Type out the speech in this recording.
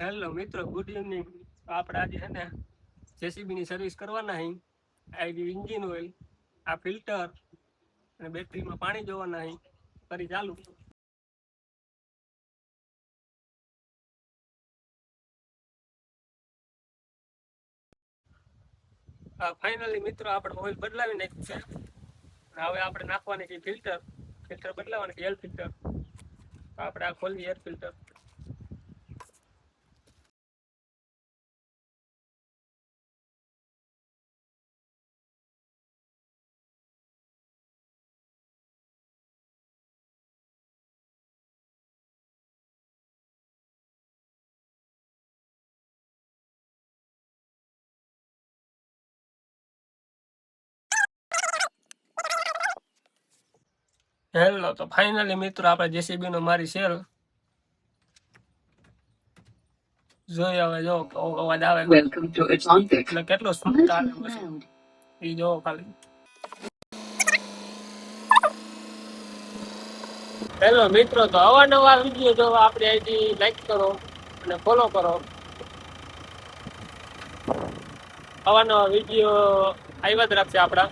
Hello મિત્રો, good evening. આપણે આજે છે ને જેસીબીની સર્વિસ કરવાના હી. આવી ઇન્જિન ઓઇલ, આ ફિલ્ટર અને બેટરીમાં પાણી જોવાના હી. કરી ચાલુ. ફાઇનલી મિત્રો આપણે ઓઇલ બદલાવી નાખ્યું છે. હવે આપણે નાખવાની છે ફિલ્ટર બદલાવાની છે, એર ફિલ્ટર. આપણે આ ખોલી એર ફિલ્ટર. હેલો, તો ફાઇનલી મિત્રો આપણે જેસીબી નો મારી સેલ જોઈ. હવે જો અવાજ આવે એટલે કેટલો સ્મૂથ આવે મશીન એ જો ખાલી. હેલો મિત્રો, તો અવારનવાર વિડીયો જોવા આપણે આઈડી લાઈક કરો અને ફોલો કરો. અવારનવાર વિડીયો આવ્યા જ રાખશે આપણા.